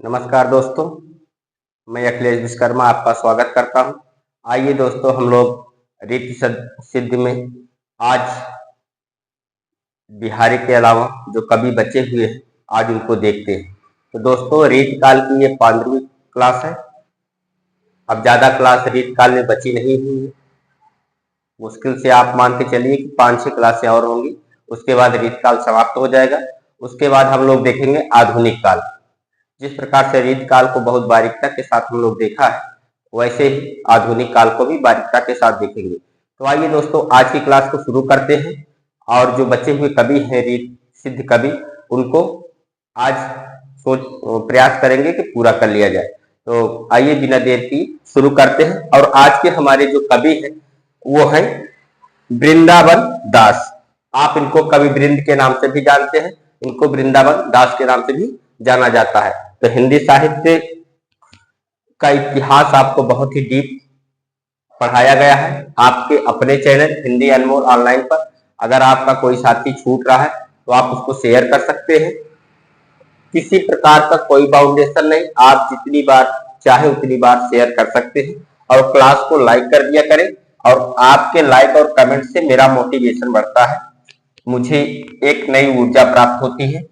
नमस्कार दोस्तों, मैं अखिलेश विश्वकर्मा आपका स्वागत करता हूं। आइए दोस्तों, हम लोग रीति सिद्धि में आज बिहारी के अलावा जो कवि बचे हुए हैं आज उनको देखते हैं। तो दोस्तों, रीत काल की ये 15वीं क्लास है। अब ज्यादा क्लास रीत काल में बची नहीं हुई है। मुश्किल से आप मान के चलिए कि 5-6 क्लासें और होंगी, उसके बाद रीत काल समाप्त हो जाएगा। उसके बाद हम लोग देखेंगे आधुनिक काल। जिस प्रकार से रीत काल को बहुत बारीकता के साथ हम लोग देखा है, वैसे ही आधुनिक काल को भी बारीकता के साथ देखेंगे। तो आइए दोस्तों, आज की क्लास को शुरू करते हैं और जो बचे हुए कवि हैं रीत सिद्ध कवि, उनको आज सोच प्रयास करेंगे कि पूरा कर लिया जाए। तो आइए बिना देर की शुरू करते हैं। और आज के हमारे जो कवि हैं वो हैं वृंदावन दास। आप इनको कवि वृंद के नाम से भी जानते हैं, इनको वृंदावन दास के नाम से भी जाना जाता है। तो हिंदी साहित्य का इतिहास आपको बहुत ही डीप पढ़ाया गया है आपके अपने चैनल हिंदी अनमोल ऑनलाइन पर। अगर आपका कोई साथी छूट रहा है तो आप उसको शेयर कर सकते हैं। किसी प्रकार का कोई बाउंडेशन नहीं, आप जितनी बार चाहे उतनी बार शेयर कर सकते हैं और क्लास को लाइक कर दिया करें। और आपके लाइक और कमेंट से मेरा मोटिवेशन बढ़ता है, मुझे एक नई ऊर्जा प्राप्त होती है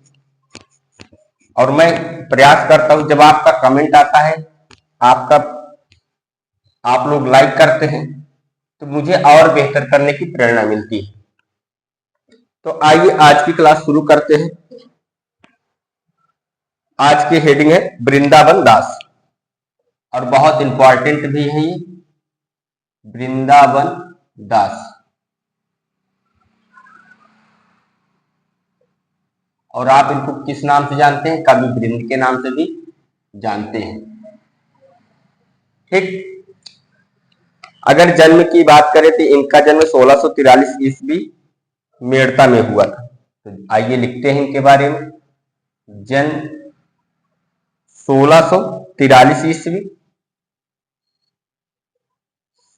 और मैं प्रयास करता हूं जब आपका कमेंट आता है, आपका आप लोग लाइक करते हैं तो मुझे और बेहतर करने की प्रेरणा मिलती है। तो आइए आज की क्लास शुरू करते हैं। आज की हेडिंग है वृंदावन दास और बहुत इंपॉर्टेंट भी है ये वृंदावन दास। और आप इनको किस नाम से जानते हैं? कवि वृंद के नाम से भी जानते हैं। ठीक, अगर जन्म की बात करें तो इनका जन्म 1643 ईस्वी मेड़ता में हुआ था। तो आइए लिखते हैं इनके बारे में। जन्म 1643 ईस्वी,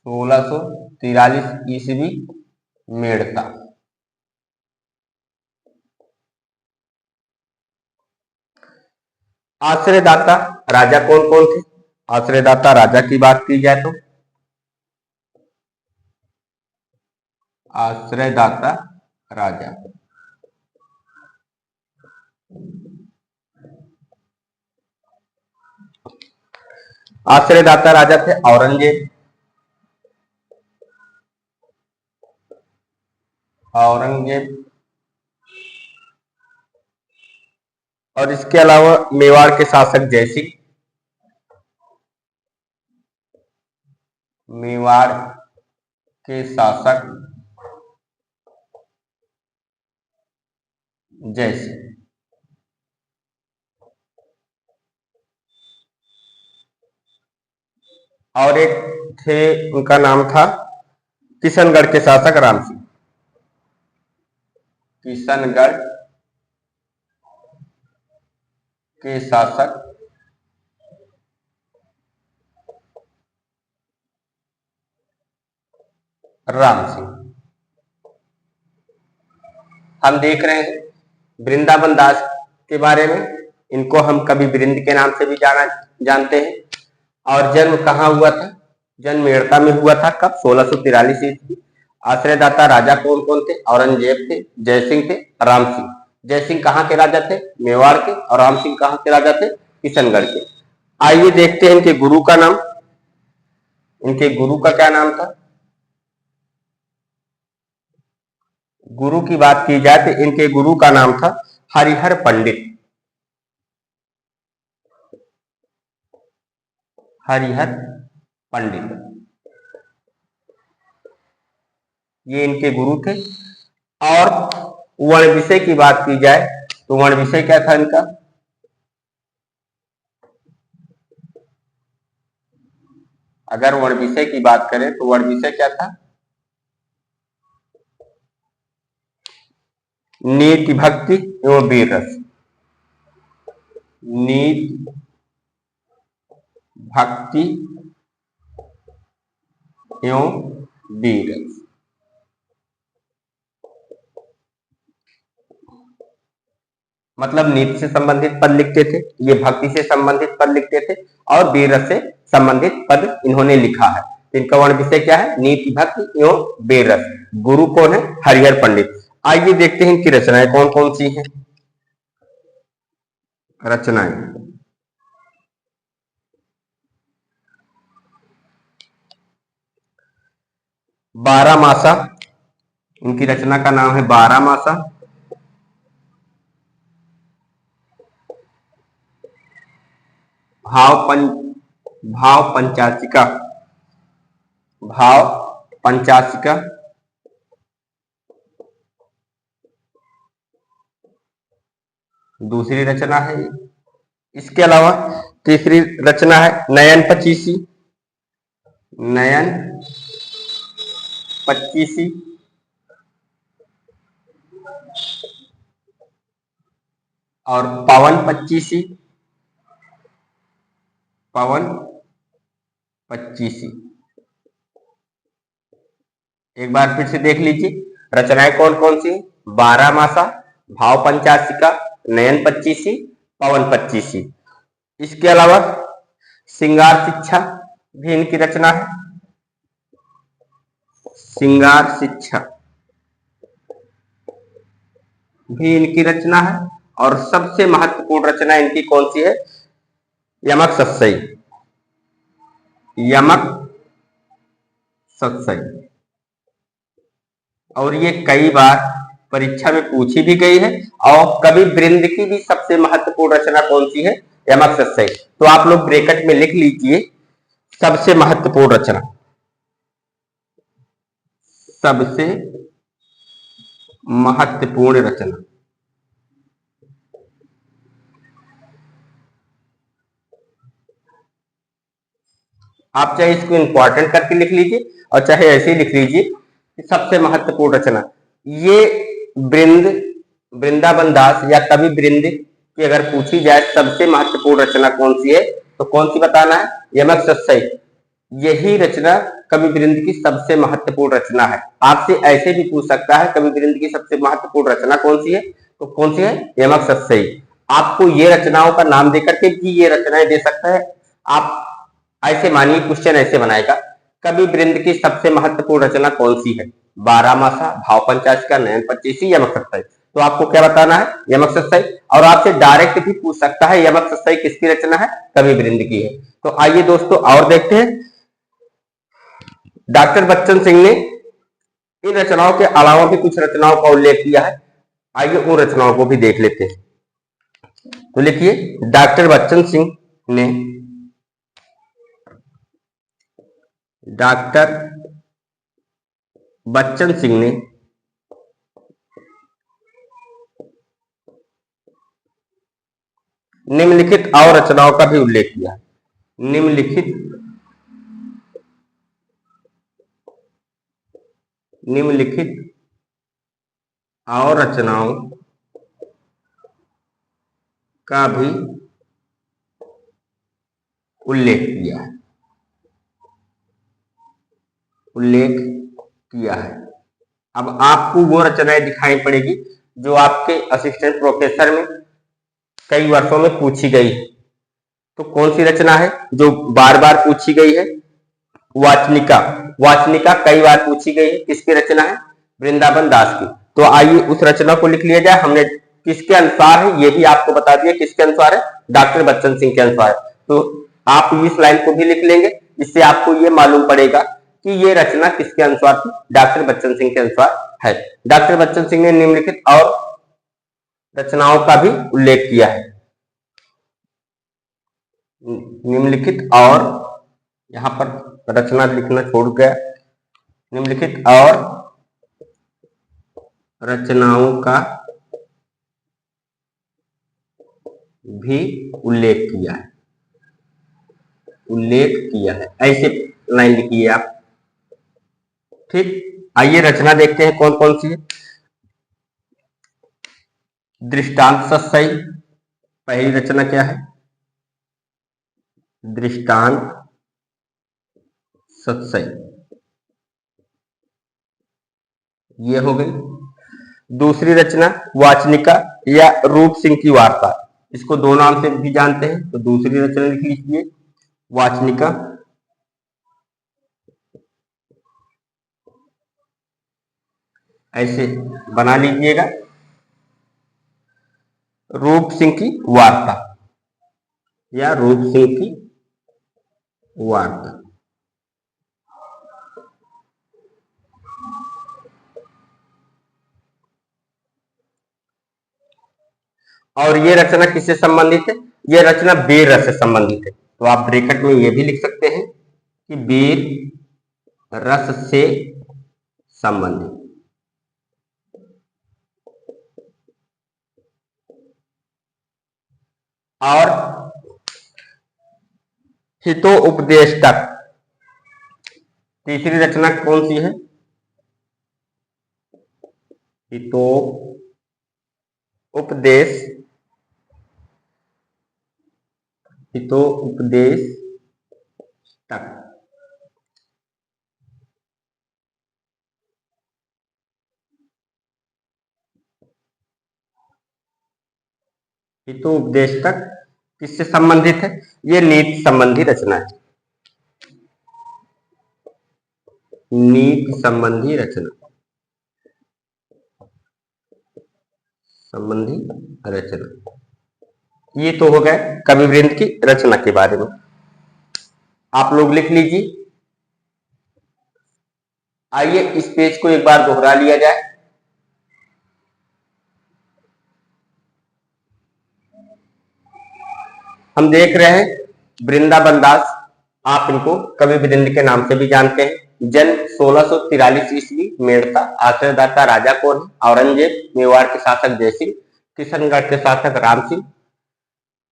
1643 ईस्वी मेड़ता। आश्रयदाता राजा कौन कौन थे? आश्रयदाता राजा की बात की जाए तो आश्रयदाता राजा आश्रयदाता राजा थे औरंगजेब। औरंगजेब और इसके अलावा मेवाड़ के शासक जयसिंह। मेवाड़ के शासक जयसिंह। और एक थे, उनका नाम था किशनगढ़ के शासक राम सिंह। किशनगढ़ के शासक राम सिंह। हम देख रहे हैं वृंदावन दास के बारे में। इनको हम कवि वृंद के नाम से भी जानते हैं। और जन्म कहाँ हुआ था? जन्म मेड़ता में हुआ था। कब? 1643 ईस्वी। आश्रयदाता राजा कौन कौन थे? औरंगजेब थे, जयसिंह थे, राम सिंह। जयसिंह कहाँ के राजा थे? मेवाड़ के। और राम सिंह कहाँ के राजा थे? किशनगढ़ के। आइए देखते हैं इनके गुरु का नाम। इनके गुरु का क्या नाम था? गुरु की बात की जाए तो इनके गुरु का नाम था हरिहर पंडित। हरिहर पंडित, ये इनके गुरु थे। और वर्ण विषय की बात की जाए तो वर्ण विषय क्या था इनका? अगर वर्ण विषय की बात करें तो वर्ण विषय क्या था? नीति भक्ति एवं वीर रस। नीति भक्ति एवं वीर रस। मतलब नीति से संबंधित पद लिखते थे, ये भक्ति से संबंधित पद लिखते थे और वीर रस से संबंधित पद इन्होंने लिखा है। इनका वर्ण विषय क्या है? नीति, भक्ति एवं वीर रस। गुरु कौन है? हरिहर पंडित। आइए देखते हैं इनकी रचनाएं कौन कौन सी हैं। रचनाएं, बारहमासा, इनकी रचना का नाम है बारहमासा। भाव पंचाशिका, भाव पंचाशिका। दूसरी रचना है। इसके अलावा तीसरी रचना है नयन पचीसी, नयन पचीसी। और पवन पचीसी, पवन पचीसी। एक बार फिर से देख लीजिए रचनाएं कौन कौन सी? बारहमासा, भाव पंचाशिका, नयन पचीसी, पवन पचीसी। इसके अलावा श्रृंगार शिक्षा भी इनकी रचना है, श्रृंगार शिक्षा भी इनकी रचना है। और सबसे महत्वपूर्ण रचना इनकी कौन सी है? यमक सत्सई, यमक सत्सई। और ये कई बार परीक्षा में पूछी भी गई है। और कवि वृंद की भी सबसे महत्वपूर्ण रचना कौन सी है? यमक सत्सई। तो आप लोग ब्रैकेट में लिख लीजिए सबसे महत्वपूर्ण रचना, सबसे महत्वपूर्ण रचना। आप चाहे इसको इंपॉर्टेंट करके लिख लीजिए और चाहे ऐसे ही लिख लीजिए कि सबसे महत्वपूर्ण रचना। ये वृंदावन दास या कवि वृंद की अगर पूछी जाए सबसे महत्वपूर्ण रचना कौन सी है, तो कौन सी बताना है? यमक सत्सई। यही रचना कवि वृंद की सबसे महत्वपूर्ण रचना है। आपसे ऐसे भी पूछ सकता है कवि वृंद की सबसे महत्वपूर्ण रचना कौन सी है, तो कौन सी है? यमक सत्सई। आपको ये रचनाओं का नाम देकर के भी ये रचनाएं दे सकता है। आप ऐसे मानिए क्वेश्चन ऐसे बनाएगा, कवि वृंद की सबसे महत्वपूर्ण रचना कौन सी है? बारहमासा, भाव पंचाशिका, नयन पचीसी, यमक सत्सई। तो आपको क्या बताना है? यमक सत्सई। और आपसे डायरेक्ट भी पूछ सकता है यमक सत्सई किसकी रचना है? कवि वृंद की है। तो आइए दोस्तों और देखते हैं। डॉक्टर बच्चन सिंह ने इन रचनाओं के अलावा भी कुछ रचनाओं का उल्लेख किया है। आइए उन रचनाओं को भी देख लेते हैं। तो लिखिए, डॉक्टर बच्चन सिंह ने, डॉक्टर बच्चन सिंह ने निम्नलिखित और रचनाओं का भी उल्लेख किया। निम्नलिखित और रचनाओं का भी उल्लेख किया है, उल्लेख किया है। अब आपको वो रचनाएं दिखाई पड़ेगी जो आपके असिस्टेंट प्रोफेसर में कई वर्षों में पूछी गई है। तो कौन सी रचना है जो बार बार पूछी गई है? वाचनिका। वाचनिका कई बार पूछी गई है। किसकी रचना है? वृंदावन दास की। तो आइए उस रचना को लिख लिया जाए। हमने किसके अनुसार है ये भी आपको बता दिया, किसके अनुसार है? डॉक्टर बच्चन सिंह के अनुसार। तो आप इस लाइन को भी लिख लेंगे, इससे आपको ये मालूम पड़ेगा कि ये रचना किसके अनुसार थी? डॉक्टर बच्चन सिंह के अनुसार है। डॉक्टर बच्चन सिंह ने निम्नलिखित और रचनाओं का भी उल्लेख किया है। निम्नलिखित और, यहां पर रचना लिखना छोड़ गया। निम्नलिखित और रचनाओं का भी उल्लेख किया है, उल्लेख किया है। ऐसे लाइन लिखिए आप। ठीक, आइए रचना देखते हैं कौन कौन सी है। दृष्टांत सत्सई पहली रचना क्या है? दृष्टांत सत्सई, ये हो गई। दूसरी रचना वाचनिका या रूप सिंह की वार्ता, इसको दो नाम से भी जानते हैं, तो दूसरी रचना लिख लीजिए वाचनिका। ऐसे बना लीजिएगा, रूप सिंह की वार्ता या रूप सिंह की वार्ता। और ये रचना किससे संबंधित है? ये रचना वीर रस से संबंधित है, तो आप ब्रैकेट में ये भी लिख सकते हैं कि वीर रस से संबंधित। और हितोपदेशक, तीसरी रचना कौन सी है? हितोपदेश, हितोपदेशक। हितोपदेशक किससे संबंधित है? ये नीति संबंधी रचना है, नीति संबंधी रचना, संबंधी रचना। ये तो हो गए कवि वृंद की रचना के बारे में। आप लोग लिख लीजिए। आइए इस पेज को एक बार दोहरा लिया जाए। हम देख रहे हैं वृंदावन दास, आप इनको कवि वृंद के नाम से भी जानते हैं। जन्म 1643 ईस्वी, मेड़ता। आश्रयदाता राजा कौन है? औरंगजेब। मेवाड़ के शासक जयसिंह। किशनगढ़ के शासक राम सिंह।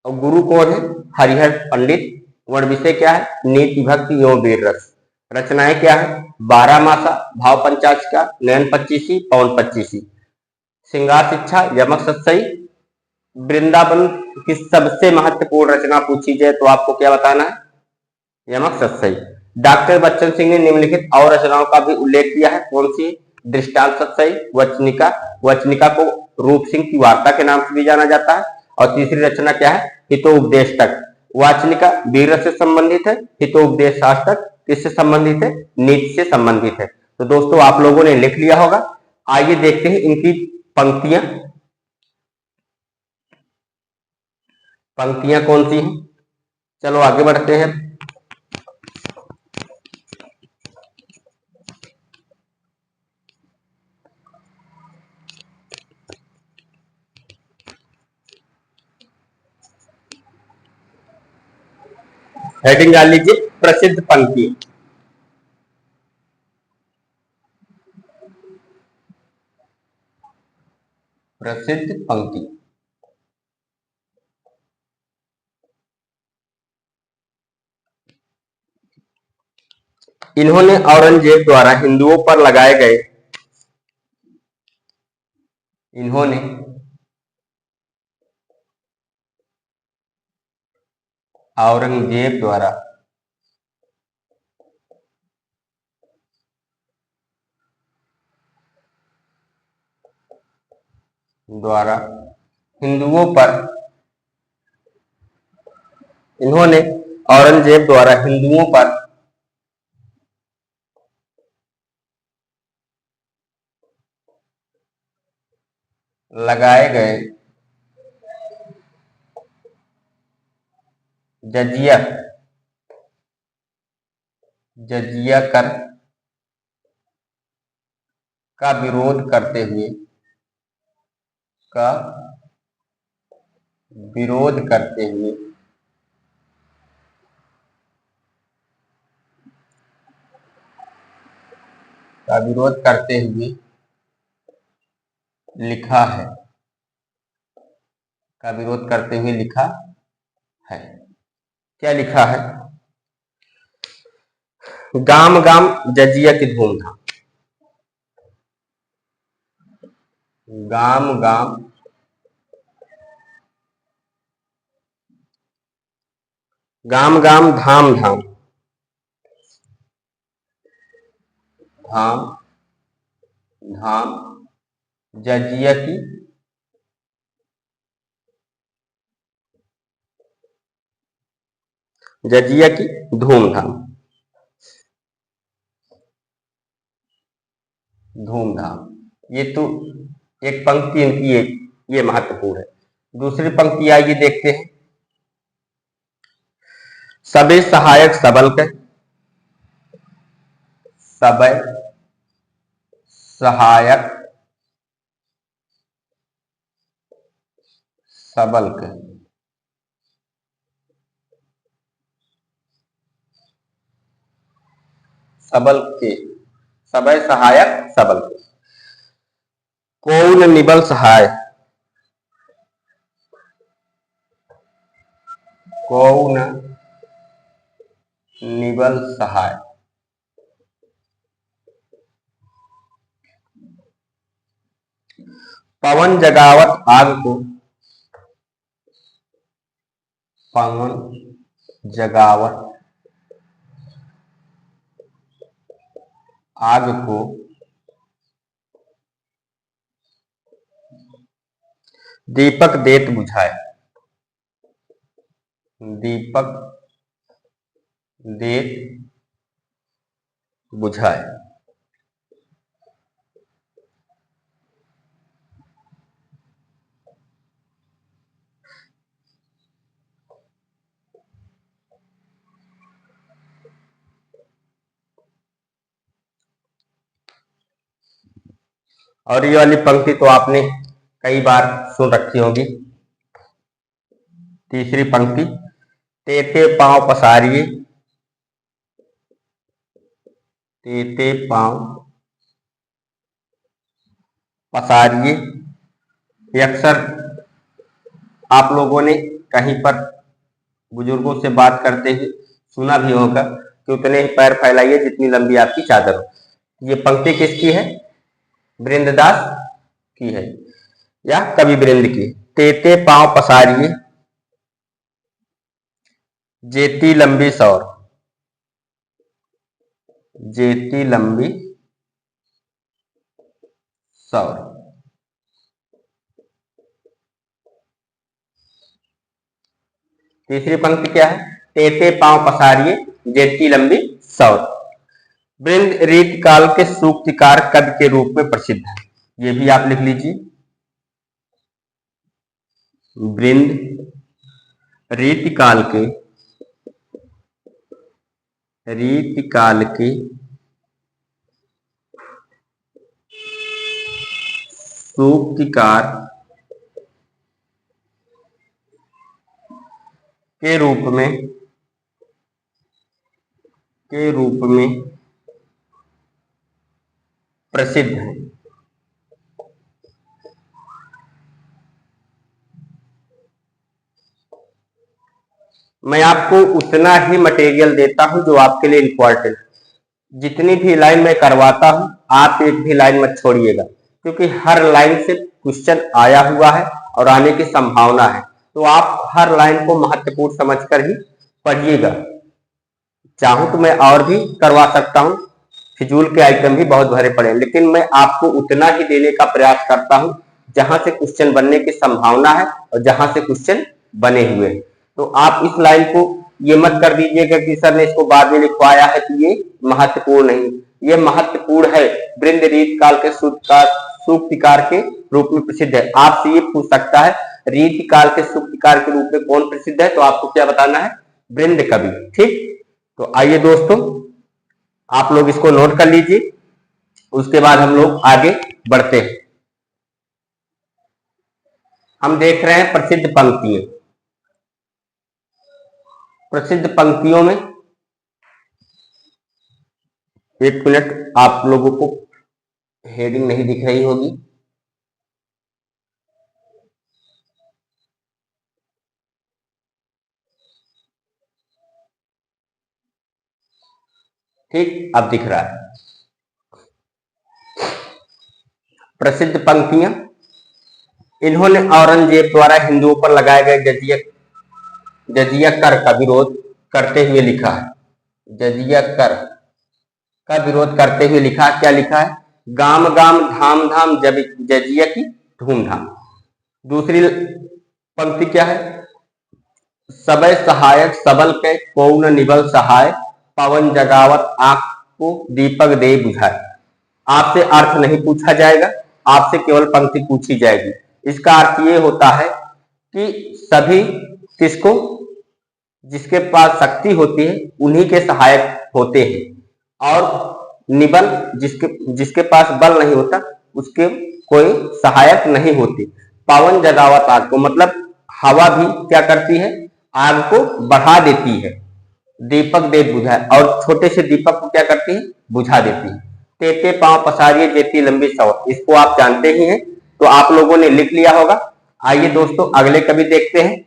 और गुरु कौन है? हरिहर पंडित। वर्ण विषय क्या है? नीति भक्ति एवं वीर रस। रचनाएं क्या है? 12 मासा, भाव पंचाशिका, नयन पच्चीसी, पवन पच्चीसी। श्रृंगार शिक्षा, यमक सत्सई। वृंदावन की सबसे महत्वपूर्ण रचना पूछी जाए तो आपको क्या बताना है? यमक सत्सई। डॉक्टर बच्चन सिंह ने निम्नलिखित और रचनाओं का भी उल्लेख किया है, कौन सी? दृष्टांत सत्सई, वचनिका। वचनिका को रूप सिंह की वार्ता के नाम से भी जाना जाता है। और तीसरी रचना क्या है? हितोपदेशक। वाचनिका वीर से संबंधित है, हितोपदेशाष्टक किससे संबंधित है? नीति से संबंधित है। तो दोस्तों आप लोगों ने लिख लिया होगा। आइए देखते हैं इनकी पंक्तियां। पंक्तियां कौन सी हैं? चलो आगे बढ़ते हैं। हेडिंग डाल लीजिए प्रसिद्ध पंक्ति। प्रसिद्ध पंक्ति। इन्होंने औरंगजेब द्वारा हिंदुओं पर लगाए गए, इन्होंने औरंगजेब द्वारा हिंदुओं पर, इन्होंने औरंगजेब द्वारा हिंदुओं पर लगाए गए जजिया कर का विरोध करते हुए, का विरोध करते हुए का विरोध करते हुए लिखा है, का विरोध करते हुए लिखा है। क्या लिखा है? गाम गाम जजिया की धूमधाम, गाम गाम गाम गाम धाम धाम, धाम धाम जजिया की धूमधाम। धूमधाम, ये तो एक पंक्ति इनकी, ये महत्वपूर्ण है। दूसरी पंक्ति आइए देखते हैं। सबे सहायक सबल के, सबे सहायक सबल के, सबल के, सबे सहायक सबल के। कौन निबल सहाय, कौन निबल सहाय। पवन जगावत आग को, पवन जगावत आग को, दीपक देत बुझाए, दीपक देत बुझाए। और ये वाली पंक्ति तो आपने कई बार सुन रखी होगी। तीसरी पंक्ति, तेते पांव पसारिए, तेते पांव पसारिए। ये अक्सर आप लोगों ने कहीं पर बुजुर्गों से बात करते हुए सुना भी होगा कि उतने ही पैर फैलाइए जितनी लंबी आपकी चादर हो। ये पंक्ति किसकी है? वृंददास की है या कवि वृंद की। तेते पांव पसारिए, जेती लंबी सौर, जेती लंबी सौर। तीसरी पंक्ति क्या है? तेते पांव पसारिए, जेती लंबी सौर। वृंद रीतकाल के सूक्तिकार कवि के रूप में प्रसिद्ध है। ये भी आप लिख लीजिए। वृंद रीतकाल के सूक्तिकार के रूप में प्रसिद्ध है। मैं आपको उतना ही मटेरियल देता हूं जो आपके लिए इंपॉर्टेंट। जितनी भी लाइन मैं करवाता हूं, आप एक भी लाइन मत छोड़िएगा, क्योंकि हर लाइन से क्वेश्चन आया हुआ है और आने की संभावना है। तो आप हर लाइन को महत्वपूर्ण समझकर ही पढ़िएगा। चाहूं तो मैं और भी करवा सकता हूं, फिजूल के आइटम भी बहुत भरे पड़े, लेकिन मैं आपको उतना ही देने का प्रयास करता हूं जहां से क्वेश्चन बनने की संभावना है और जहां से क्वेश्चन बने हुए हैं। तो आप इस लाइन को ये मत कर दीजिएगा कि सर ने इसको बाद में लिखवाया है तो ये महत्वपूर्ण नहीं। ये महत्वपूर्ण है। वृंद रीतकाल के सूक्तिकार के रूप में प्रसिद्ध है। आपसे ये पूछ सकता है रीतकाल के सूक्तिकार के रूप में कौन प्रसिद्ध है, तो आपको क्या बताना है? वृंद कवि। ठीक, तो आइए दोस्तों, आप लोग इसको नोट कर लीजिए, उसके बाद हम लोग आगे बढ़ते हैं। हम देख रहे हैं प्रसिद्ध पंक्तियां। प्रसिद्ध पंक्तियों में, एक मिनट, आप लोगों को हेडिंग नहीं दिख रही होगी। ठीक, अब दिख रहा है। प्रसिद्ध पंक्तियां, इन्होंने औरंगजेब द्वारा हिंदुओं पर लगाए गए जजिया कर का विरोध करते हुए लिखा है। जजिया कर का विरोध करते हुए लिखा, क्या लिखा है? गाम गाम धाम धाम जजिया की धूमधाम। दूसरी पंक्ति क्या है? सबय सहायक सबल के को न निबल सहाय, पवन जगावत आंख को दीपक दे बुझाए। आपसे अर्थ नहीं पूछा जाएगा, आपसे केवल पंक्ति पूछी जाएगी। इसका अर्थ ये होता है कि सभी किसको, जिसके पास शक्ति होती है उन्हीं के सहायक होते हैं, और निबल जिसके पास बल नहीं होता उसके कोई सहायक नहीं होते। पवन जगावत आग को मतलब हवा भी क्या करती है? आग को बढ़ा देती है। दीपक दे बुझा, और छोटे से दीपक को क्या करती है? बुझा देती है। तेते पांव पसारिए जेती लंबी सवत, इसको आप जानते ही हैं, तो आप लोगों ने लिख लिया होगा। आइए दोस्तों अगले कवि देखते हैं,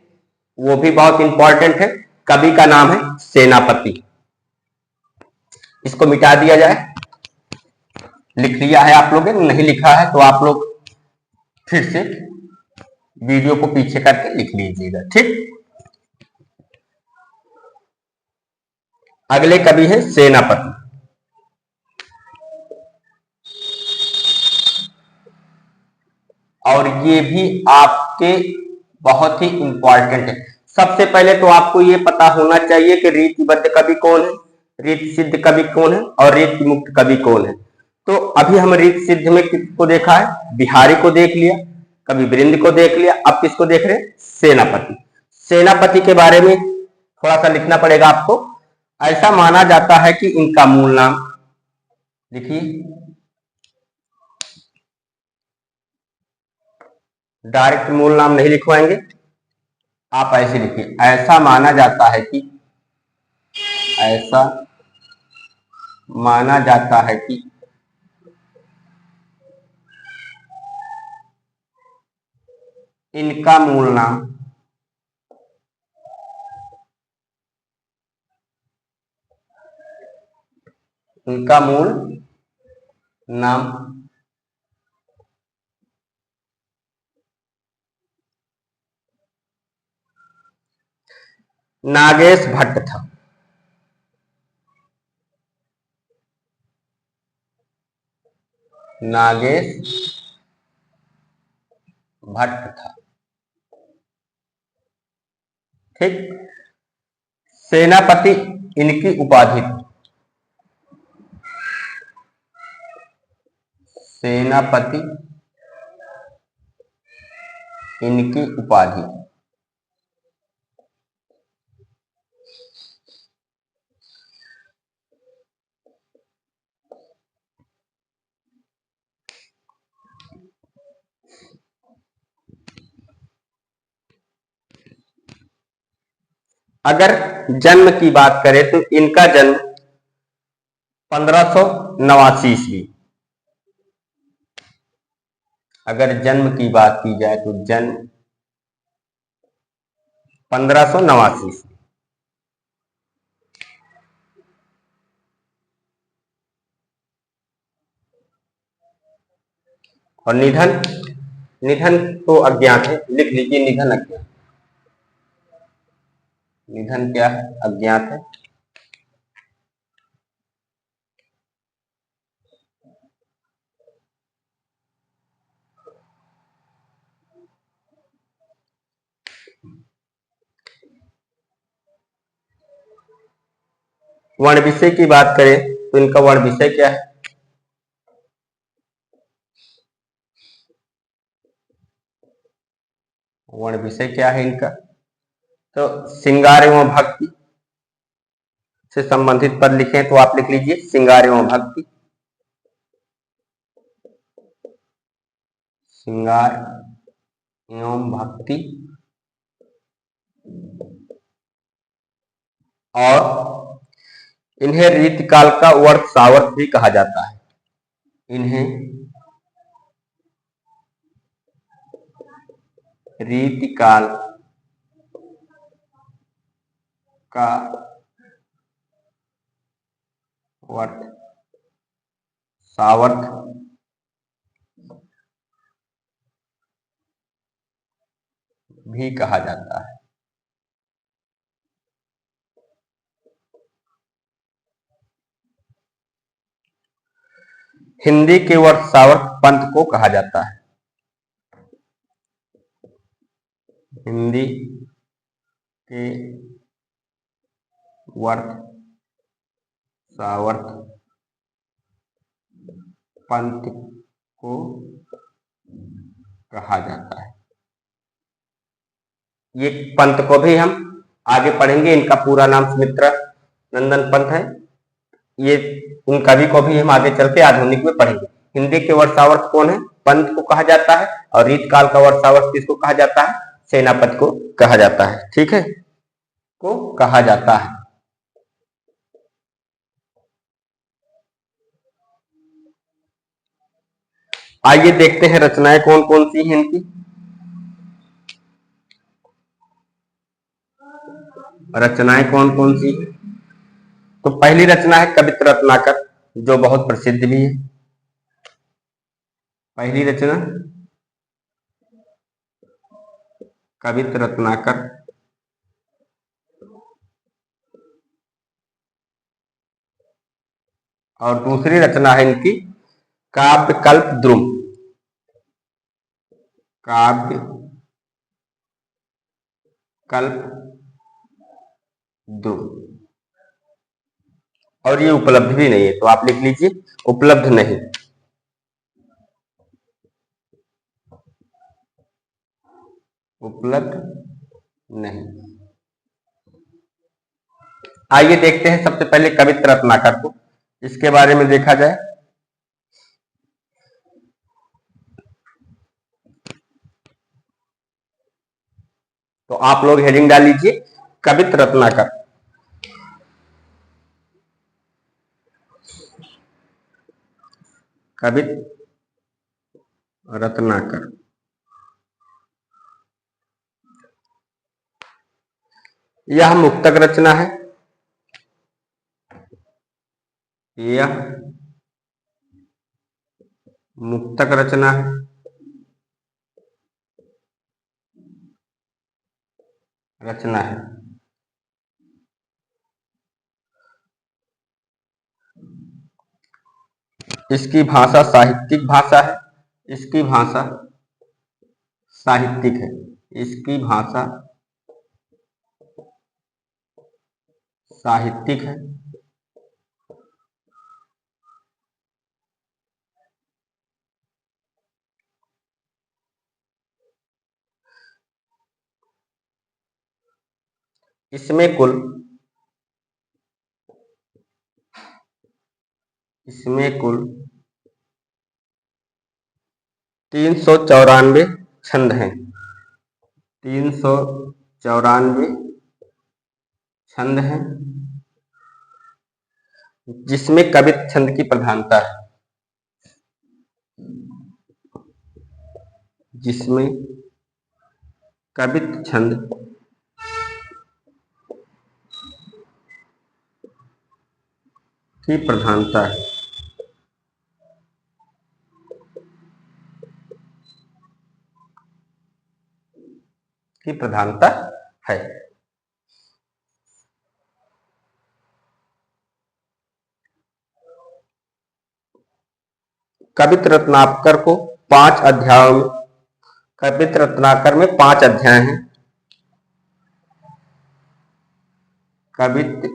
वो भी बहुत इंपॉर्टेंट है। कवि का नाम है सेनापति। इसको मिटा दिया जाए। लिख लिया है आप लोगों ने? नहीं लिखा है तो आप लोग फिर से वीडियो को पीछे करके लिख लीजिएगा, ठीक। अगले कवि है सेनापति। और ये भी आपके बहुत ही इंपॉर्टेंट है। सबसे पहले तो आपको ये पता होना चाहिए कि रीतिबद्ध कवि कौन है, रीति सिद्ध कवि कौन है, और रीति मुक्त कवि कौन है। तो अभी हम रीति सिद्ध में किसको देखा है? बिहारी को देख लिया, कवि वृंद को देख लिया। अब किसको देख रहे हैं? सेनापति। सेनापति के बारे में थोड़ा सा लिखना पड़ेगा आपको। ऐसा माना जाता है कि इनका मूल नाम, लिखिए, डायरेक्ट मूल नाम नहीं लिखवाएंगे, आप ऐसे लिखिए, ऐसा माना जाता है कि, ऐसा माना जाता है कि इनका मूल नाम, इनका मूल नाम नागेश भट्ट था। नागेश भट्ट था, ठीक। सेनापति इनकी उपाधि थी। सेनापति इनकी उपाधि। अगर जन्म की बात करें तो इनका जन्म 1589 ईस्वी। अगर जन्म की बात की जाए तो जन्म 1589 ईस्वी। और निधन, निधन तो अज्ञात है, लिख लीजिए निधन अज्ञात। निधन क्या है? अज्ञात है। वर्ण विषय की बात करें तो इनका वर्ण विषय क्या है? वर्ण विषय क्या है इनका? तो श्रृंगार एवं भक्ति से संबंधित पद लिखे तो आप लिख लीजिए श्रृंगार एवं भक्ति। श्रृंगार एवं भक्ति। और इन्हें रीतिकाल का वर्त सावर्त भी कहा जाता है। इन्हें रीतिकाल का वर्त सावर्त भी कहा जाता है। हिंदी के वर्षावर्त पंथ को कहा जाता है? हिंदी के वर्षावर्त पंथ को कहा जाता है। ये पंथ को भी हम आगे पढ़ेंगे, इनका पूरा नाम सुमित्रा नंदन पंथ है। ये उन कवि को भी हम आगे चल के आधुनिक में पढ़ेंगे। हिंदी के वर्षावर्त कौन है? पंथ को कहा जाता है। और रीतकाल का वर्षावर्त किसको कहा जाता है? सेनापति को कहा जाता है। ठीक है, को कहा जाता है। आइए देखते हैं रचनाएं कौन कौन सी हैं इनकी। रचनाएं कौन कौन सी हैं? तो पहली रचना है कवित्र रत्नाकर, जो बहुत प्रसिद्ध भी है। पहली रचना कवित्र रत्नाकर। और दूसरी रचना है इनकी काव्य कल्प द्रुम। काव्य कल्प द्रुम। और ये उपलब्ध भी नहीं है, तो आप लिख लीजिए उपलब्ध नहीं। उपलब्ध नहीं। आइए देखते हैं सबसे पहले कवित्र रत्नाकर को, इसके बारे में देखा जाए। तो आप लोग हेडिंग डाल लीजिए कवित्र रत्नाकर। कवित्र रत्नाकर। यह मुक्तक रचना है। यह मुक्तक रचना है। रचना है। इसकी भाषा साहित्यिक भाषा है। इसकी भाषा साहित्यिक है। इसकी भाषा साहित्यिक है। इसमें कुल 394 छंद हैं। 394 छंद हैं, जिसमें कवित्त छंद की प्रधानता है। जिसमें कवित्त छंद की प्रधानता है। की प्रधानता है। कवित्र रत्नाकर को 5 अध्यायों में, कवित्र रत्नाकर में 5 अध्याय हैं। कवित्र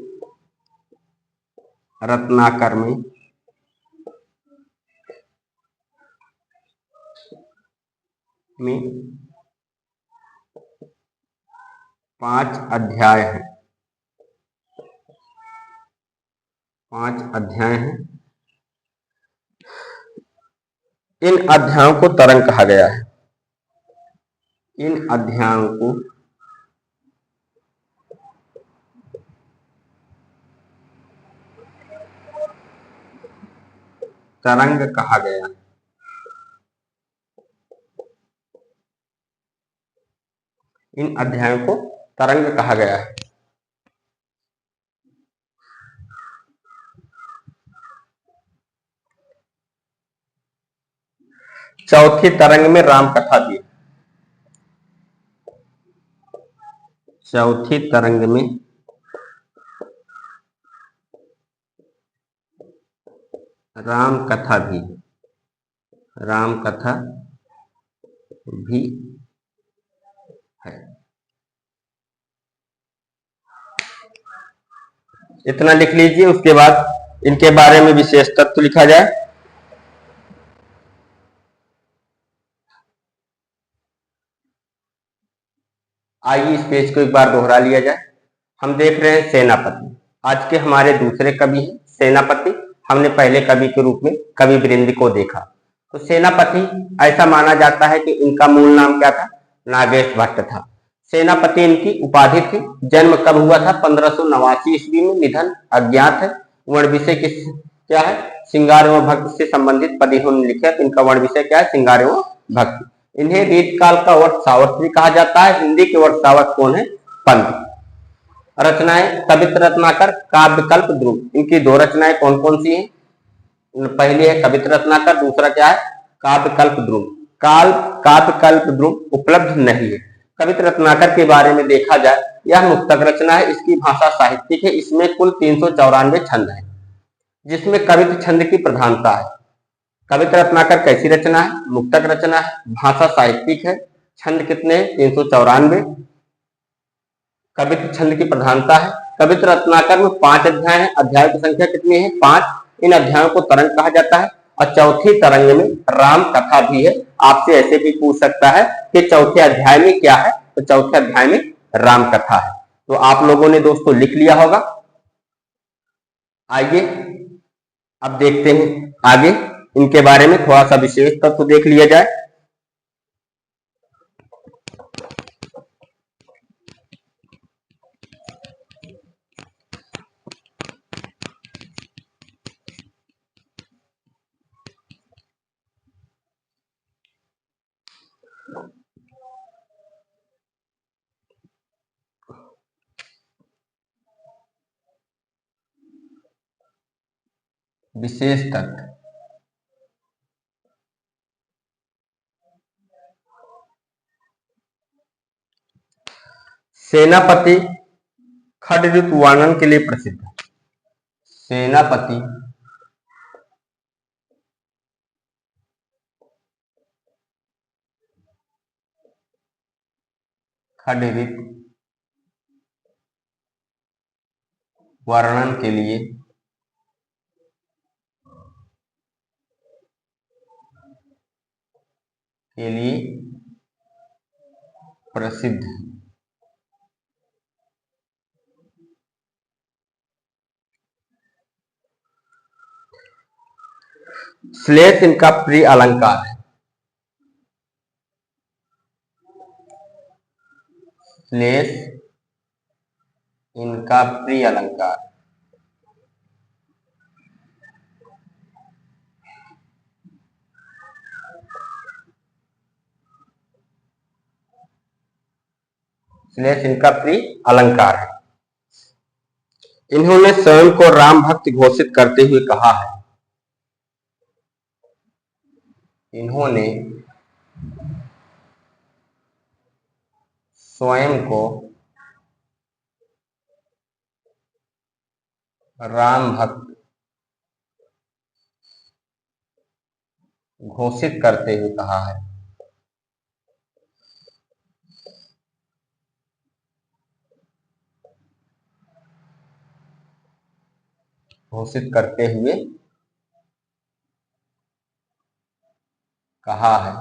रत्नाकर में 5 अध्याय हैं। 5 अध्याय हैं। इन अध्यायों को तरंग कहा गया है। इन अध्यायों को तरंग कहा गया है। इन अध्यायों को तरंग कहा गया है। चौथी तरंग में राम कथा भी। चौथी तरंग में राम कथा भी। राम कथा भी है। इतना लिख लीजिए। उसके बाद इनके बारे में विशेष तत्व लिखा जाए। आइए इस पेज को एक बार दोहरा लिया जाए। हम देख रहे हैं सेनापति। आज के हमारे दूसरे कवि हैं सेनापति। हमने पहले कवि के रूप में कवि वृंद को देखा। तो सेनापति ऐसा माना जाता है कि इनका मूल नाम क्या था? नागेश भट्ट था। सेनापति इनकी उपाधि थी। जन्म कब हुआ था? 1589 ईस्वी में। निधन अज्ञात है। वर्ण विषय किस क्या है? श्रृंगार एवं भक्ति से संबंधित पद इन्होंने लिखे। इनका वर्ण विषय क्या है? श्रृंगार एवं भक्ति। इन्हें रीतकाल का वर्षावत भी कहा जाता है। हिंदी के वर्षावत कौन है? पंत। रचनाएं कवित्र रत्नाकर, काव्यकल्प, ध्रुव। इनकी दो रचनाएं कौन कौन सी हैं? पहली है कवित्र रत्नाकर, दूसरा क्या है? काव्यकल्प ध्रुव। काव्यकल्प ध्रुव उपलब्ध नहीं है। कवित्र रत्नाकर के बारे में देखा जाए, यह मुक्तक रचना है। इसकी भाषा साहित्यिक है। इसमें कुल 394 छंद है, जिसमें कवित्र छंद की प्रधानता है। कवित्र रत्नाकर कैसी रचना है? मुक्तक रचना है। भाषा साहित्यिक है। छंद कितने हैं? 394। कवित्र छंद की प्रधानता है। कवित्र रत्नाकर में 5 अध्याय हैं। अध्यायों की संख्या कितनी है? 5। इन अध्यायों को तरंग कहा जाता है। और चौथी तरंग में राम कथा भी है। आपसे ऐसे भी पूछ सकता है कि चौथे अध्याय में क्या है? तो चौथे अध्याय में राम कथा है। तो आप लोगों ने दोस्तों लिख लिया होगा। आइए अब देखते हैं आगे इनके बारे में थोड़ा सा विशेष तत्व देख लिया जाए। विशेष तत्व सेनापति खड ऋतु वर्णन के लिए प्रसिद्ध है। सेनापति खड ऋतु वर्णन के लिए प्रसिद्ध है। श्लेष इनका प्रिय अलंकार है। श्लेष इनका प्रिय अलंकार। श्लेष इनका प्रिय अलंकार है। इन्होंने स्वयं को राम भक्त घोषित करते हुए कहा है। इन्होंने स्वयं को राम भक्त घोषित करते हुए कहा है। घोषित करते हुए कहा है।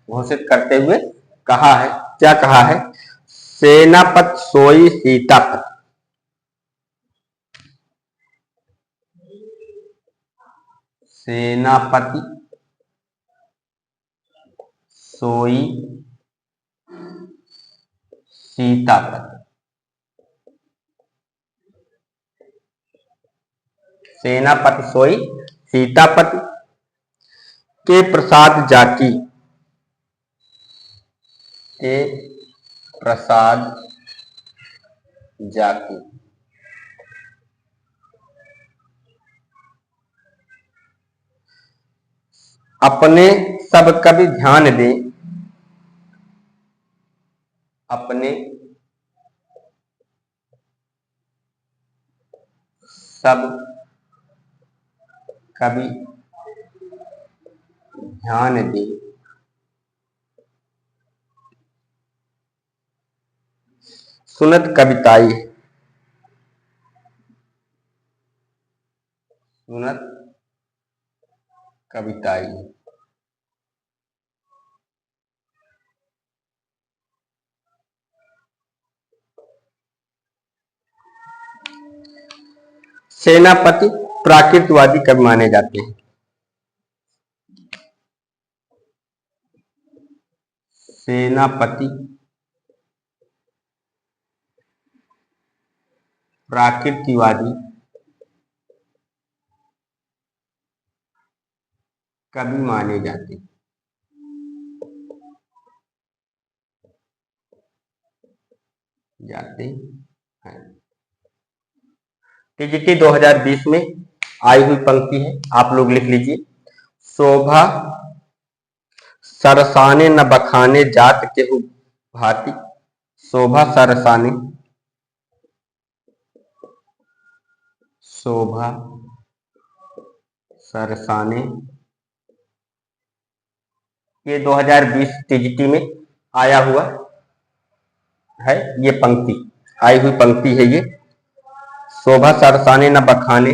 घोषित करते हुए कहा है। क्या कहा है? सेनापत सोई सीतापत। सेनापति सोई सीतापत। सेनापति सोई सीतापति के प्रसाद जाकी। के प्रसाद जाकी अपने सब कवि ध्यान दें, अपने सब कवि ध्यान दें, सुनत कविताई, सुनत कविताई। सेनापति प्राकृतवादी कवि माने जाते हैं। सेनापति प्राकृतवादी कवि माने जाते हैं। टीजीटी 2020 में आई हुई पंक्ति है, आप लोग लिख लीजिए। शोभा सरसाने न बखाने जात केहू भांति, शोभा सरसाने, शोभा सरसाने, ये 2020 टीजीटी में आया हुआ है, ये पंक्ति आई हुई पंक्ति है ये। शोभा सरसाने न बखाने,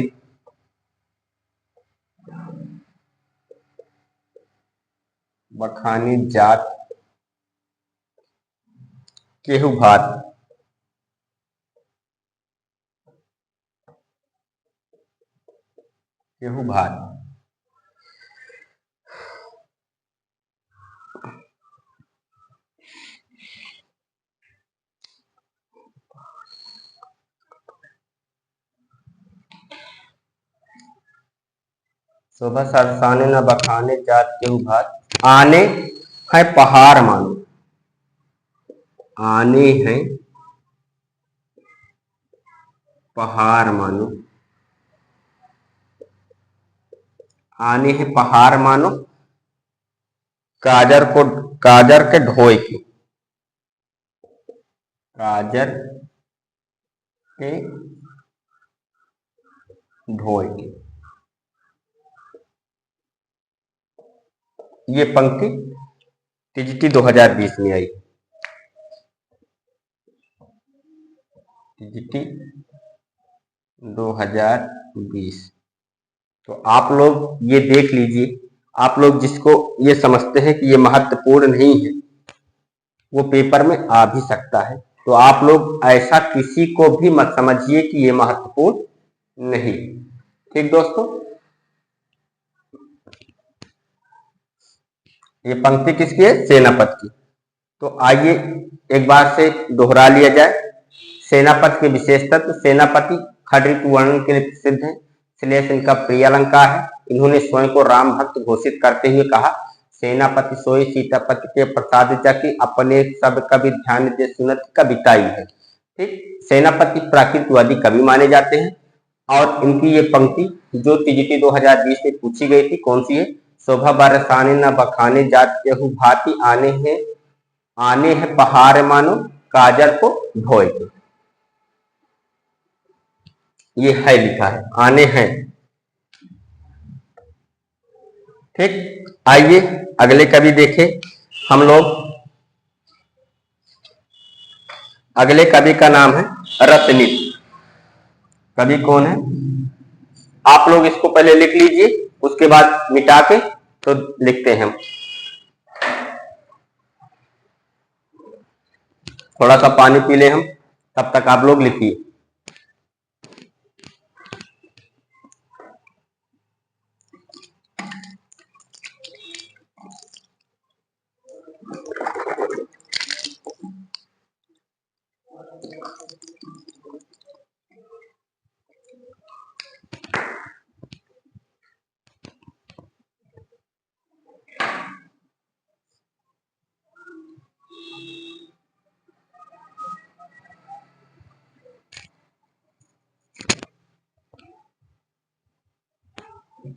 बखाने जात केहू भांति, केहू भांति। शोभा सरसाने न बखाने जात केहू भांति, आने है पहाड़ मानो, आने हैं पहाड़ मानो, आने हैं पहाड़ मानो, काजर को, काजर के ढोए की, काजर के ढोए की। ये पंक्ति टीजीटी 2020 में आई। टीजीटी 2020। तो आप लोग ये देख लीजिए, आप लोग जिसको ये समझते हैं कि ये महत्वपूर्ण नहीं है, वो पेपर में आ भी सकता है। तो आप लोग ऐसा किसी को भी मत समझिए कि ये महत्वपूर्ण नहीं। ठीक दोस्तों, ये पंक्ति किसकी है? सेनापति की। तो आइए एक बार से दोहरा लिया जाए। सेनापति के विशेष तत्व। सेनापति खड़ ऋतु वर्णन के लिए प्रसिद्ध है, इसलिए इनका प्रिय अलंकार है। इन्होंने स्वयं को राम भक्त घोषित करते हुए कहा, सेनापति सोई सीतापति के प्रसाद जाकी, अपने सब कवि ध्यान दे सुनत कविताई है। ठीक, सेनापति प्राकृतवादी कवि माने जाते हैं। और इनकी ये पंक्ति जो टीजीटी 2020 में पूछी गई थी, कौन सी है? शोभा बरसाने न बखाने जात केहू भांति, आने हैं पहाड़ मानो, काजर को ढोए के। ये है लिखा है, आने हैं। ठीक, आइए अगले कवि देखें हम लोग। अगले कवि का नाम है रत्नित। कवि कौन है? आप लोग इसको पहले लिख लीजिए, उसके बाद मिटा के तो लिखते हैं हम। थोड़ा सा पानी पी ले हम, तब तक आप लोग लिखिए।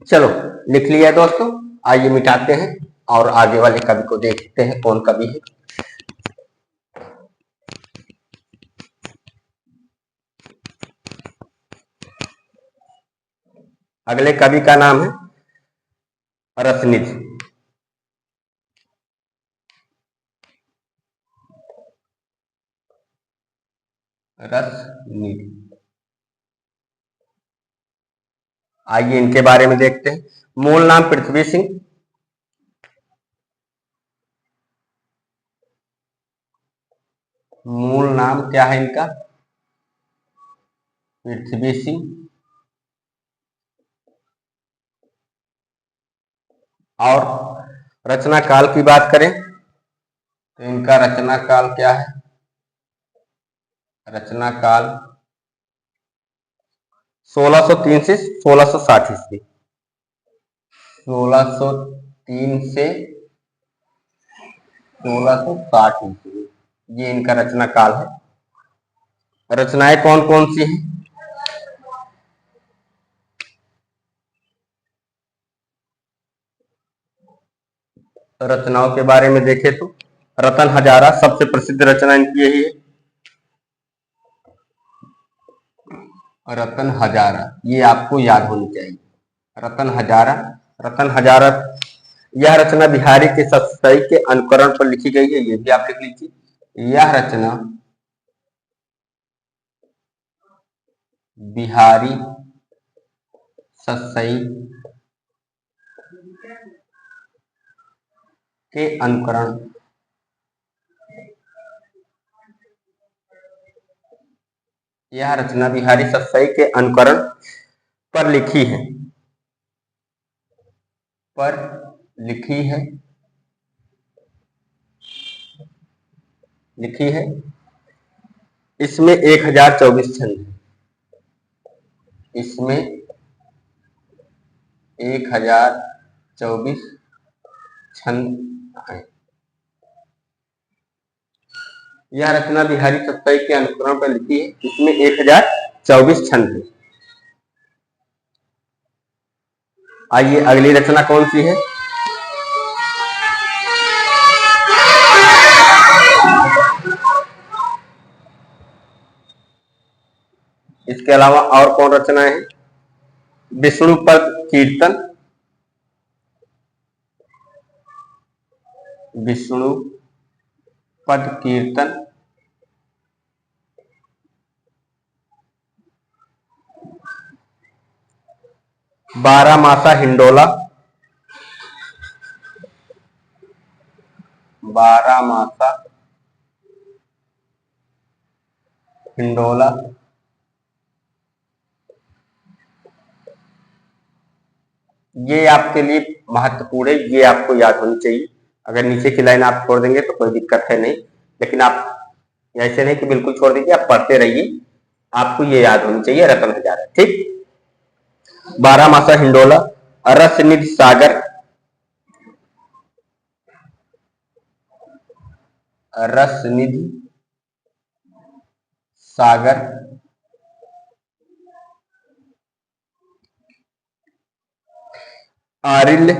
चलो लिख लिया दोस्तों। आइए मिटाते हैं और आगे वाले कवि को देखते हैं कौन कवि है। अगले कवि का नाम है रसनिधि। रसनिधि, आइए इनके बारे में देखते हैं। मूल नाम पृथ्वी सिंह, मूल नाम क्या है इनका? पृथ्वी सिंह। और रचना काल की बात करें तो इनका रचना काल क्या है? रचना काल 1603 से 1660 ईस्वी। 1603 से 1660 ईस्वी, ये इनका रचना काल है। रचनाएं कौन कौन सी हैं? रचनाओं के बारे में देखें तो रतन हजारा सबसे प्रसिद्ध रचना इनकी यही है। रतन हजारा, ये आपको याद होनी चाहिए। रतन हजारा, रतन हजारा, यह रचना बिहारी के सतसई के अनुकरण पर लिखी गई है, ये भी आप लिख लीजिए। यह रचना बिहारी सतसई के अनुकरण यह रचना बिहारी सतसई के अनुकरण पर लिखी है, पर लिखी है, लिखी है। इसमें 1024 छंद है, इसमें 1024 छंद है। यह रचना बिहारी सतसई के अनुकरण पर लिखी है, इसमें 1024 छंद है। आइए अगली रचना कौन सी है? इसके अलावा और कौन रचनाएं हैं? विष्णु पद कीर्तन, विष्णु पद कीर्तन, बारामासा हिंडोला, बारामासा हिंडोला, ये आपके लिए महत्वपूर्ण है, ये आपको याद होनी चाहिए। अगर नीचे की लाइन आप छोड़ देंगे तो कोई दिक्कत है नहीं, लेकिन आप ऐसे नहीं कि बिल्कुल छोड़ दीजिए, आप पढ़ते रहिए, आपको ये याद होनी चाहिए रतन हजारा। ठीक, बारामासा हिंडोला, रसनिधि सागर, रसनिधि सागर, आरिल्य,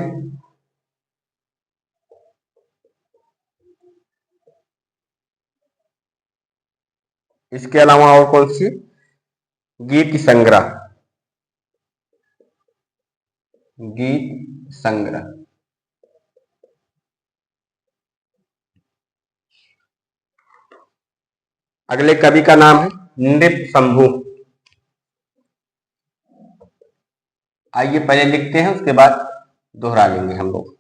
इसके अलावा और कौन सी? गीत संग्रह, गीत संग्रह। अगले कवि का नाम है नृप शंभु। आइए पहले लिखते हैं, उसके बाद दोहरा लेंगे हम लोग।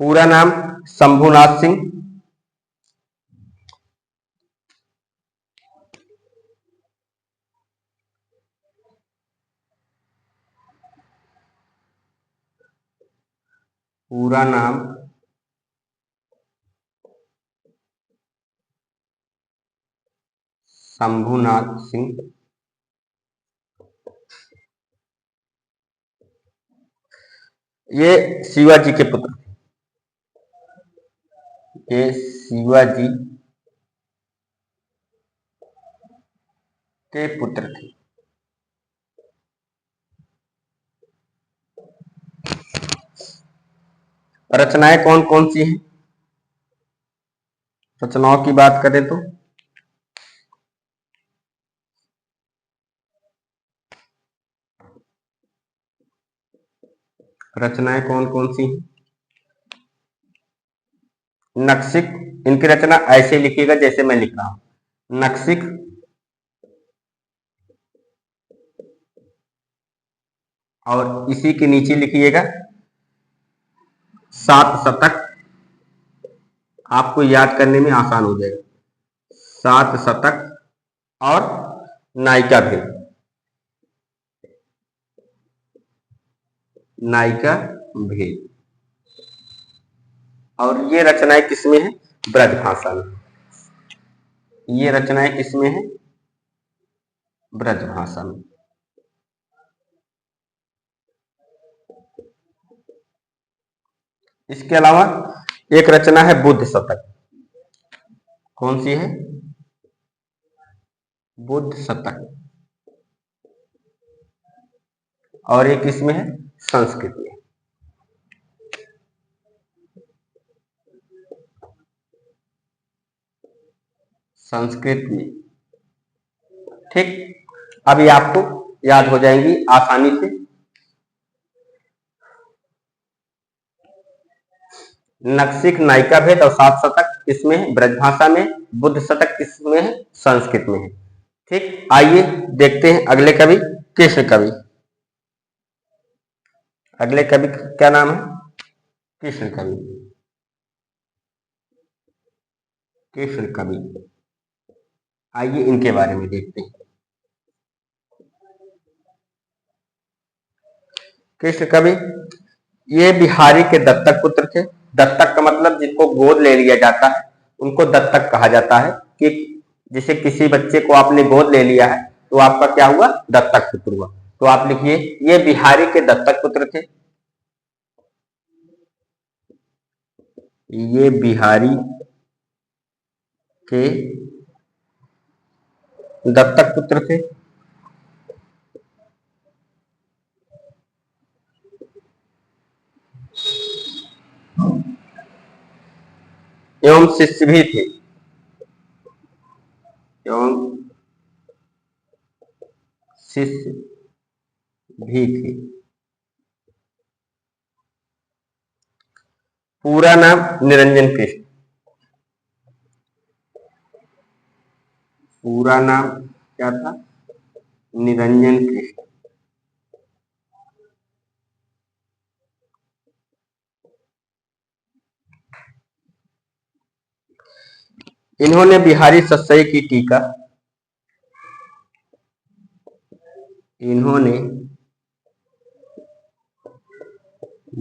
पूरा नाम शंभुनाथ सिंह, पूरा नाम शंभुनाथ सिंह। ये शिवाजी के पुत्र, ये शिवाजी के पुत्र थे। रचनाएं कौन कौन सी हैं? रचनाओं की बात करें तो रचनाएं कौन कौन सी हैं? नक्सिक, इनकी रचना ऐसे लिखिएगा जैसे मैं लिख रहा हूं। नक्सिक, और इसी के नीचे लिखिएगा सात शतक, आपको याद करने में आसान हो जाएगा। सात शतक और नायिका भेद। नायिका भेद, और ये रचनाएं किसमें है? ब्रजभाषा में। ये रचनाएं किसमें है? ब्रजभाषा में। इसके अलावा एक रचना है बुद्ध शतक। कौन सी है? बुद्ध शतक। और एक इसमें है संस्कृत में। संस्कृत में, ठीक। अभी आपको याद हो जाएंगी आसानी से। नक्सिक, नायिका भेद और सात शतक किसमें है? ब्रजभाषा में। बुद्ध शतक किसमें है? संस्कृत में है। ठीक, आइए देखते हैं अगले कवि, कृष्ण कवि। अगले कवि क्या नाम है? कृष्ण कवि। कृष्ण कवि, आइए इनके बारे में देखते हैं। कृष्ण कवि ये बिहारी के दत्तक पुत्र थे। दत्तक का मतलब जिनको गोद ले लिया जाता है उनको दत्तक कहा जाता है। कि जैसे किसी बच्चे को आपने गोद ले लिया है तो आपका क्या हुआ? दत्तक पुत्र हुआ। तो आप लिखिए ये बिहारी के दत्तक पुत्र थे। ये बिहारी के दत्तक पुत्र थे एवं शिष्य भी थे। एवं शिष्य भी थे। पूरा नाम निरंजन कृष्ण। पूरा नाम क्या था? निरंजन कृष्ण। इन्होंने बिहारी सत्सई की टीका इन्होंने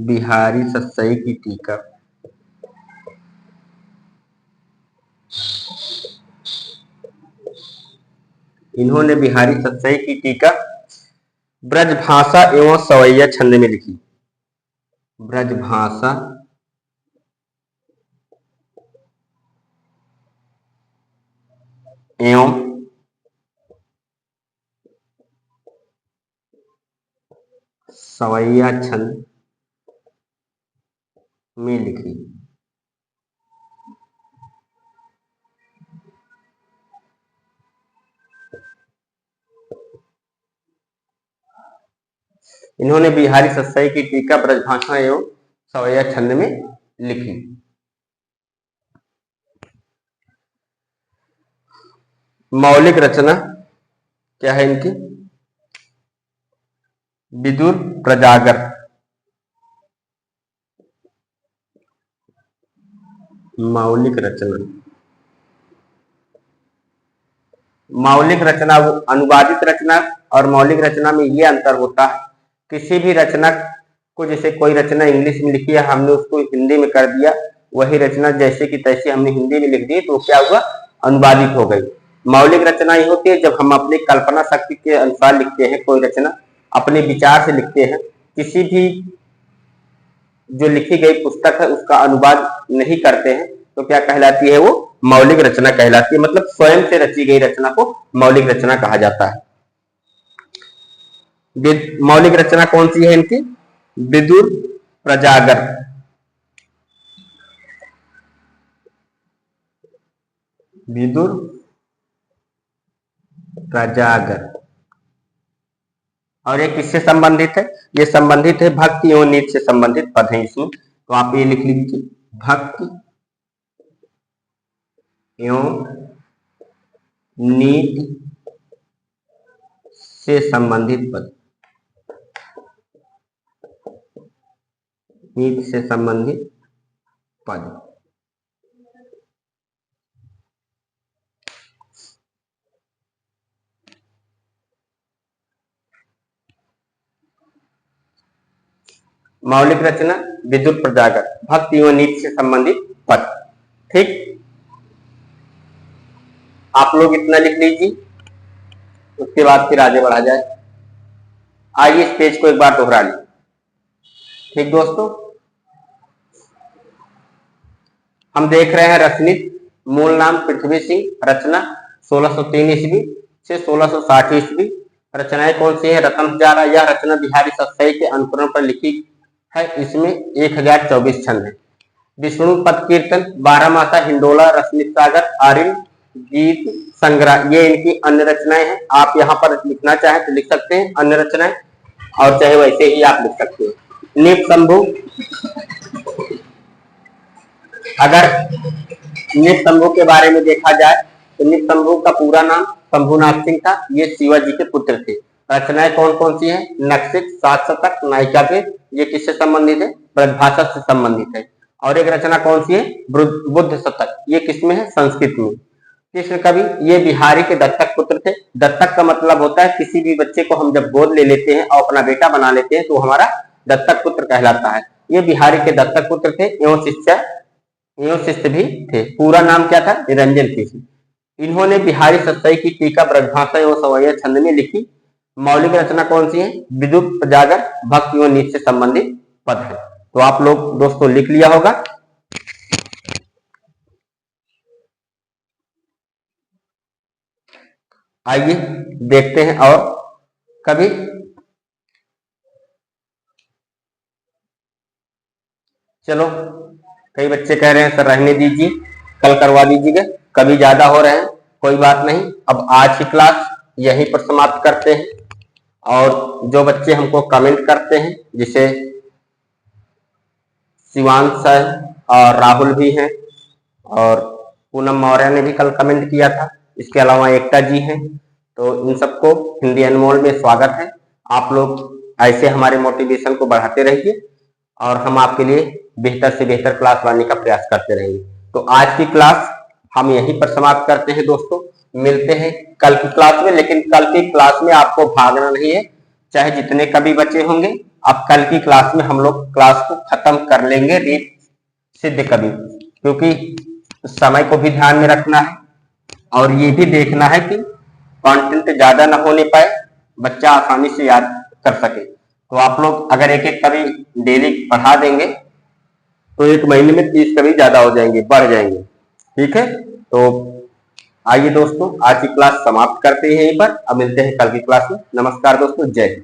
बिहारी सत्सई की टीका इन्होंने बिहारी सत्सई की टीका ब्रजभाषा एवं सवैया छंद में लिखी। ब्रजभाषा एवं सवैया छंद में लिखी। इन्होंने बिहारी सत्सई की टीका ब्रजभाषा एवं सवैया छंद में लिखी। मौलिक रचना क्या है इनकी? विदुर प्रजागर। मौलिक रचना, मौलिक रचना वो अनुवादित रचना और मौलिक रचना में ये अंतर होता है। किसी भी रचना को, जैसे कोई रचना इंग्लिश में लिखी है, हमने उसको हिंदी में कर दिया, वही रचना जैसे कि तैसे हमने हिंदी में लिख दी तो क्या हुआ? अनुवादित हो गई। मौलिक रचना ये होती है जब हम अपनी कल्पना शक्ति के अनुसार लिखते हैं, कोई रचना अपने विचार से लिखते हैं, किसी भी जो लिखी गई पुस्तक है उसका अनुवाद नहीं करते हैं, तो क्या कहलाती है? वो मौलिक रचना कहलाती है। मतलब स्वयं से रची गई रचना को मौलिक रचना कहा जाता है। मौलिक रचना कौन सी है इनकी? विदुर प्रजागर, विदुर प्रजागर। और ये किससे संबंधित है? ये संबंधित है भक्ति एवं नीति से संबंधित पद है इसमें। तो आप ये लिख लीजिए, भक्ति एवं नीति से संबंधित पद, नीति से संबंधित पद। मौलिक रचना, विद्युत प्रजागर, भक्ति एवं नीति से संबंधित पद। ठीक, आप लोग इतना लिख लीजिए, उसके बाद फिर आगे बढ़ा जाए। आइए इस पेज को एक बार दोहरा लीजिए। ठीक दोस्तों, हम देख रहे हैं रसनीत, मूल नाम पृथ्वी सिंह, रचना 1603 ईस्वी से 1660 ईस्वी। रचनाएं कौन सी है? रतन हजारा। यह रचना बिहारी सत्सई के अनुकरण पर लिखी है। इसमें 1024 छंद है। विष्णु पद कीर्तन, 12 मासा, हिंडोला, रश्मि सागर, आर्य गीत संग्रह, ये इनकी अन्य रचनाएं हैं। आप यहाँ पर लिखना चाहें तो लिख सकते हैं अन्य रचनाएं, और चाहे वैसे ही आप लिख सकते हैं। निप शंभु, अगर निप शंभु के बारे में देखा जाए तो निप शंभु का पूरा नाम शंभुनाथ सिंह था। ये शिवाजी के पुत्र थे। रचनाएं कौन कौन सी है? नक्सिक, सात शतक, नायिका वेद, ये किससे संबंधित है? ब्रजभाषा से संबंधित है। और एक रचना कौन सी है? बुद्ध शतक, ये किसमें है? संस्कृत में। कृष्ण कवि, ये बिहारी के दत्तक पुत्र थे। दत्तक का मतलब होता है किसी भी बच्चे को हम जब गोद ले लेते हैं और अपना बेटा बना लेते हैं तो हमारा दत्तक पुत्र कहलाता है। ये बिहारी के दत्तक पुत्र थे एवं शिष्य भी थे। पूरा नाम क्या था? निरंजन कृष्ण। इन्होंने बिहारी सत्सई की टीका ब्रजभाषा एवं सवैया छंद में लिखी। मौलिक रचना कौन सी है? विद्युत प्रजागर, भक्ति एवं नीति से संबंधित पद है। तो आप लोग दोस्तों लिख लिया होगा। आइए देखते हैं। और कभी चलो, कई बच्चे कह रहे हैं सर रहने दीजिए, कल करवा दीजिएगा, कभी ज्यादा हो रहे हैं, कोई बात नहीं। अब आज की क्लास यहीं पर समाप्त करते हैं। और जो बच्चे हमको कमेंट करते हैं, जिसे शिवांश है और राहुल भी हैं, और पूनम मौर्य ने भी कल कमेंट किया था, इसके अलावा एकता जी हैं, तो इन सबको हिंदी अनमोल में स्वागत है। आप लोग ऐसे हमारे मोटिवेशन को बढ़ाते रहिए और हम आपके लिए बेहतर से बेहतर क्लास लाने का प्रयास करते रहेंगे। तो आज की क्लास हम यहीं पर समाप्त करते हैं दोस्तों। मिलते हैं कल की क्लास में, लेकिन कल की क्लास में आपको भागना नहीं है, चाहे जितने कभी बचे होंगे। अब कल की क्लास में हम लोग क्लास को खत्म कर लेंगे रीत सिद्ध कवि, क्योंकि समय को भी ध्यान में रखना है और ये भी देखना है कि कंटेंट ज्यादा ना होने पाए, बच्चा आसानी से याद कर सके। तो आप लोग अगर एक एक कवि डेली पढ़ा देंगे तो एक महीने में 30 कवि ज्यादा हो जाएंगे, बढ़ जाएंगे। ठीक है, तो आइए दोस्तों आज की क्लास समाप्त करते हैं यहीं पर। अब मिलते हैं कल की क्लास में। नमस्कार दोस्तों, जय हिंद।